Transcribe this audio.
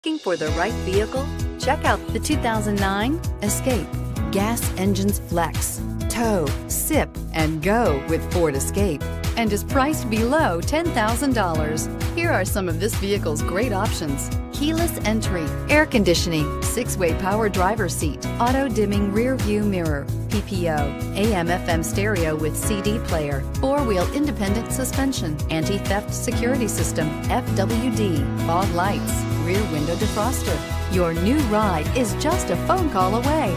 Looking for the right vehicle? Check out the 2009 Escape. Gas engines flex, tow, sip, and go with Ford Escape, and is priced below $10,000. Here are some of this vehicle's great options: keyless entry, air conditioning, 6-way power driver's seat, auto-dimming rear view mirror, PPO, AM/FM stereo with CD player, 4-wheel independent suspension, anti-theft security system, FWD, fog lights, rear window defroster. Your new ride is just a phone call away.